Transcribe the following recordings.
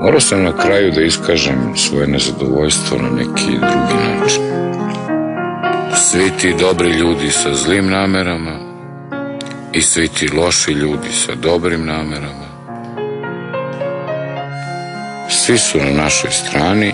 Morao sam na kraju da iskažem svoje nezadovoljstvo na neki drugi način. Svi ti dobri ljudi sa zlim namerama i svi ti loši ljudi sa dobrim namerama, svi su na našoj strani,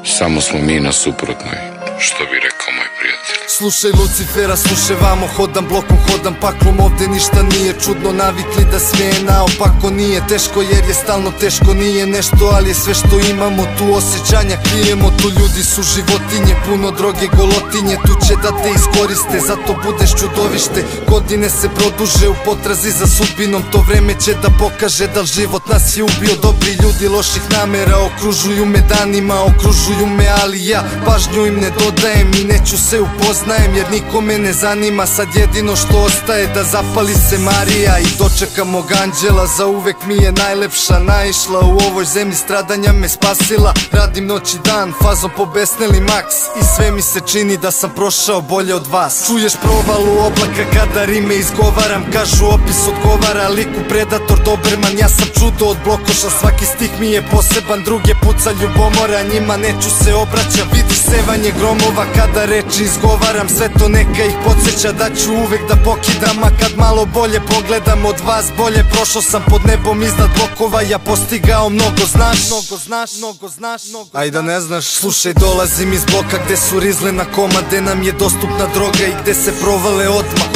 samo smo mi na suprotnoj, što bi rekao moj prijatelj. Slušaj Lucifera, slušaj vamo, hodam blokom, hodam paklom, ovde ništa nije čudno, navikli da sve je naopako, nije teško jer je stalno teško, nije nešto, ali je sve što imamo, tu osjećanja krijemo, tu ljudi su životinje, puno droge, golotinje, tu će da te iskoriste, zato budeš čudovište, godine se produže u potrazi za sudbinom, to vreme će da pokaže da li život nas je ubio, dobri ljudi loših namera, okružuju me danima, okružuju me, ali ja pažnju im ne dodajem i neću se upoznajem, jer nikome ne zanima, sad jedino što ostaje da zapali se Marija i dočekam mog anđela, za uvek mi je najlepša, naišla u ovoj zemlji, stradanja me spasila, radim noć i dan, fazom pobesneli maks i sve mi se čini da sam prošao bolje od vas. Čuješ provalu oblaka kada rime izgovaram, kažu opis odgovara liku predator Doberman, ja sam čudo od blokoša, svaki stih mi je poseban, druge puca ljubomora, njima neću se obraćam, vidiš sevanje gromova kada reči izgovaram, sve to neka ih podsjeća da ću uvek da pokidam, a kad malo bolje pogledam od vas bolje, prošao sam pod nebom iznad blokova, ja postigao mnogo, znaš, aj da ne znaš, slušaj dolazim iz bloka gde su rizle na koma, gde nam je dostupna droga i gde se provale odmah,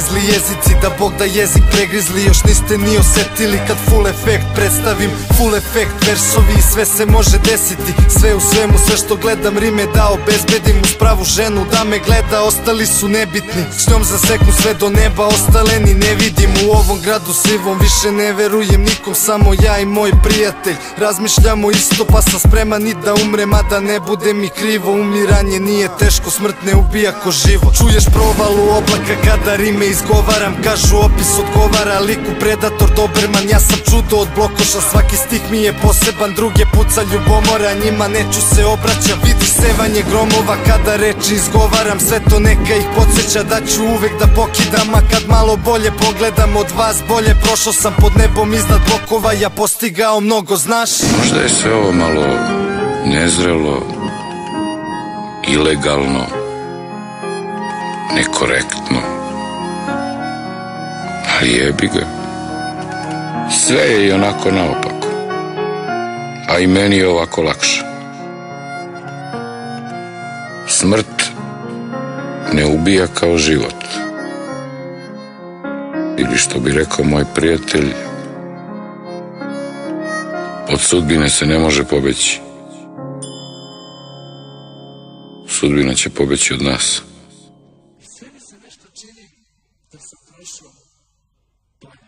zli jezici, da Bog da jezik pregrizli, još niste ni osetili kad full efekt predstavim, full efekt versovi i sve se može desiti, sve u svemu, sve što gledam rime da obezbedim, uz pravu ženu da me gleda, ostali su nebitni, s njom zaseknu sve do neba, ostale ni ne vidim, u ovom gradu sivom više ne verujem nikom, samo ja i moj prijatelj razmišljamo isto, pa sam spreman i da umrem, a da ne bude mi krivo, umiranje nije teško, smrt ne ubija ko živo. Čuješ provalu oblaka kada rime izgovaram, kažu opis odgovara liku predator Doberman, ja sam čudo od blokoša, svaki stih mi je poseban, druge puca ljubomora, njima neću se obraćam, vidiš sevanje gromova kada reči izgovaram, sve to neka ih podsjeća da ću uvek da pokidam, a kad malo bolje pogledam od vas bolje, prošao sam pod nebom iznad blokova, ja postigao mnogo, znaš. Možda je sve ovo malo nezrelo, ilegalno, nekorektno, ali jebi ga, sve je i onako naopako, a i meni je ovako lakše. Smrt ne ubija kao život, ili što bi rekao moj prijatelj, od sudbine se ne može pobeći, sudbina će pobeći od nas. Sve mi se nešto čini da sam prošao bolje.